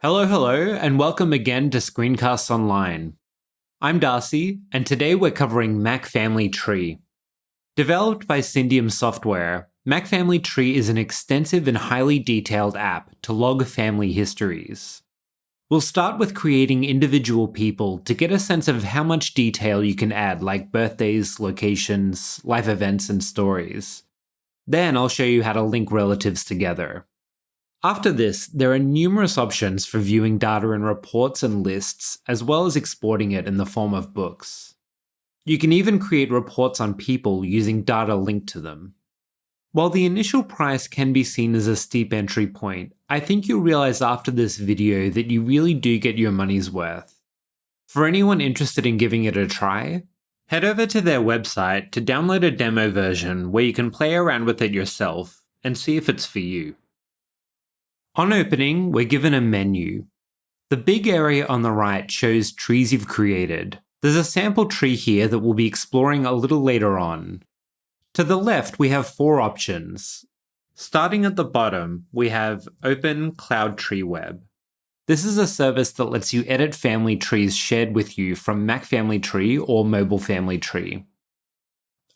Hello, and welcome again to Screencasts Online. I'm Darcy, and today we're covering MacFamilyTree. Developed by Syndium Software, MacFamilyTree is an extensive and highly detailed app to log family histories. We'll start with creating individual people to get a sense of how much detail you can add, like birthdays, locations, life events, and stories. Then I'll show you how to link relatives together. After this, there are numerous options for viewing data in reports and lists, as well as exporting it in the form of books. You can even create reports on people using data linked to them. While the initial price can be seen as a steep entry point, I think you'll realize after this video that you really do get your money's worth. For anyone interested in giving it a try, head over to their website to download a demo version where you can play around with it yourself and see if it's for you. On opening, we're given a menu. The big area on the right shows trees you've created. There's a sample tree here that we'll be exploring a little later on. To the left, we have 4 options. Starting at the bottom, we have Open Cloud Tree Web. This is a service that lets you edit family trees shared with you from MacFamilyTree or MobileFamilyTree.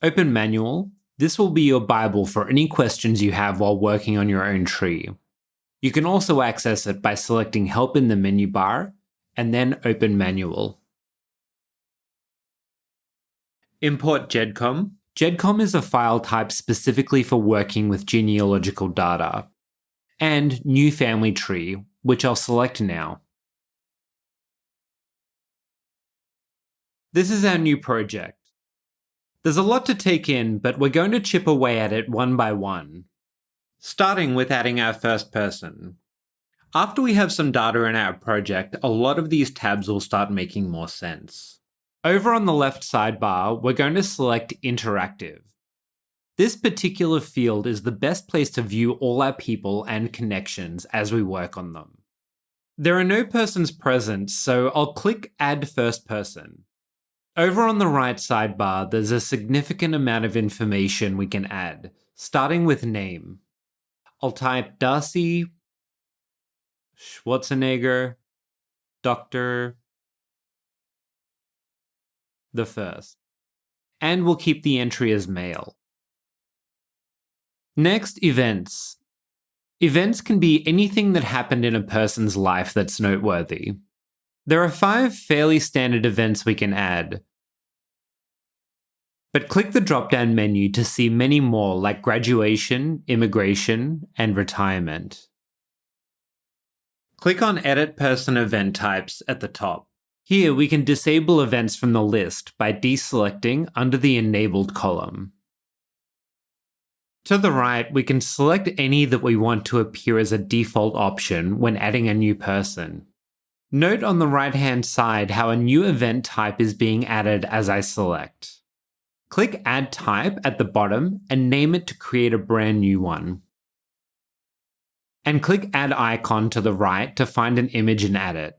Open Manual. This will be your Bible for any questions you have while working on your own tree. You can also access it by selecting Help in the menu bar, and then Open Manual. Import GEDCOM. GEDCOM is a file type specifically for working with genealogical data. And New Family Tree, which I'll select now. This is our new project. There's a lot to take in, but we're going to chip away at it one by one. Starting with adding our first person. After we have some data in our project, a lot of these tabs will start making more sense. Over on the left sidebar, we're going to select Interactive. This particular field is the best place to view all our people and connections as we work on them. There are no persons present, so I'll click Add First Person. Over on the right sidebar, there's a significant amount of information we can add, starting with name. I'll type Darcy Schwarzenegger, Dr. the First, and we'll keep the entry as male. Next, events. Events can be anything that happened in a person's life that's noteworthy. There are 5 fairly standard events we can add, but click the drop-down menu to see many more like graduation, immigration, and retirement. Click on Edit Person Event Types at the top. Here we can disable events from the list by deselecting under the Enabled column. To the right, we can select any that we want to appear as a default option when adding a new person. Note on the right-hand side how a new event type is being added as I select. Click Add Type at the bottom and name it to create a brand new one. And click Add Icon to the right to find an image and add it.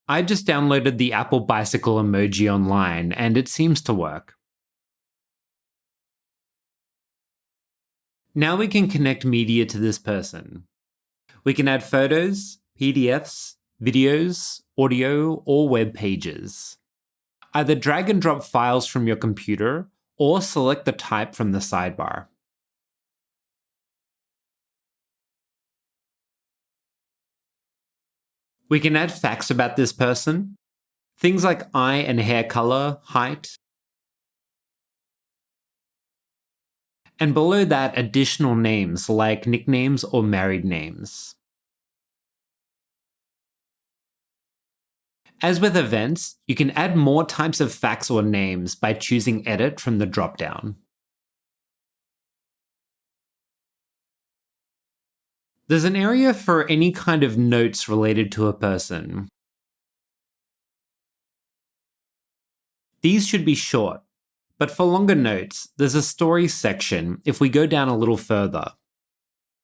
I just downloaded the Apple bicycle emoji online and it seems to work. Now we can connect media to this person. We can add photos, PDFs, videos, audio, or web pages. Either drag and drop files from your computer or select the type from the sidebar. We can add facts about this person, things like eye and hair color, height, and below that additional names like nicknames or married names. As with events, you can add more types of facts or names by choosing Edit from the dropdown. There's an area for any kind of notes related to a person. These should be short, but for longer notes, there's a stories section if we go down a little further.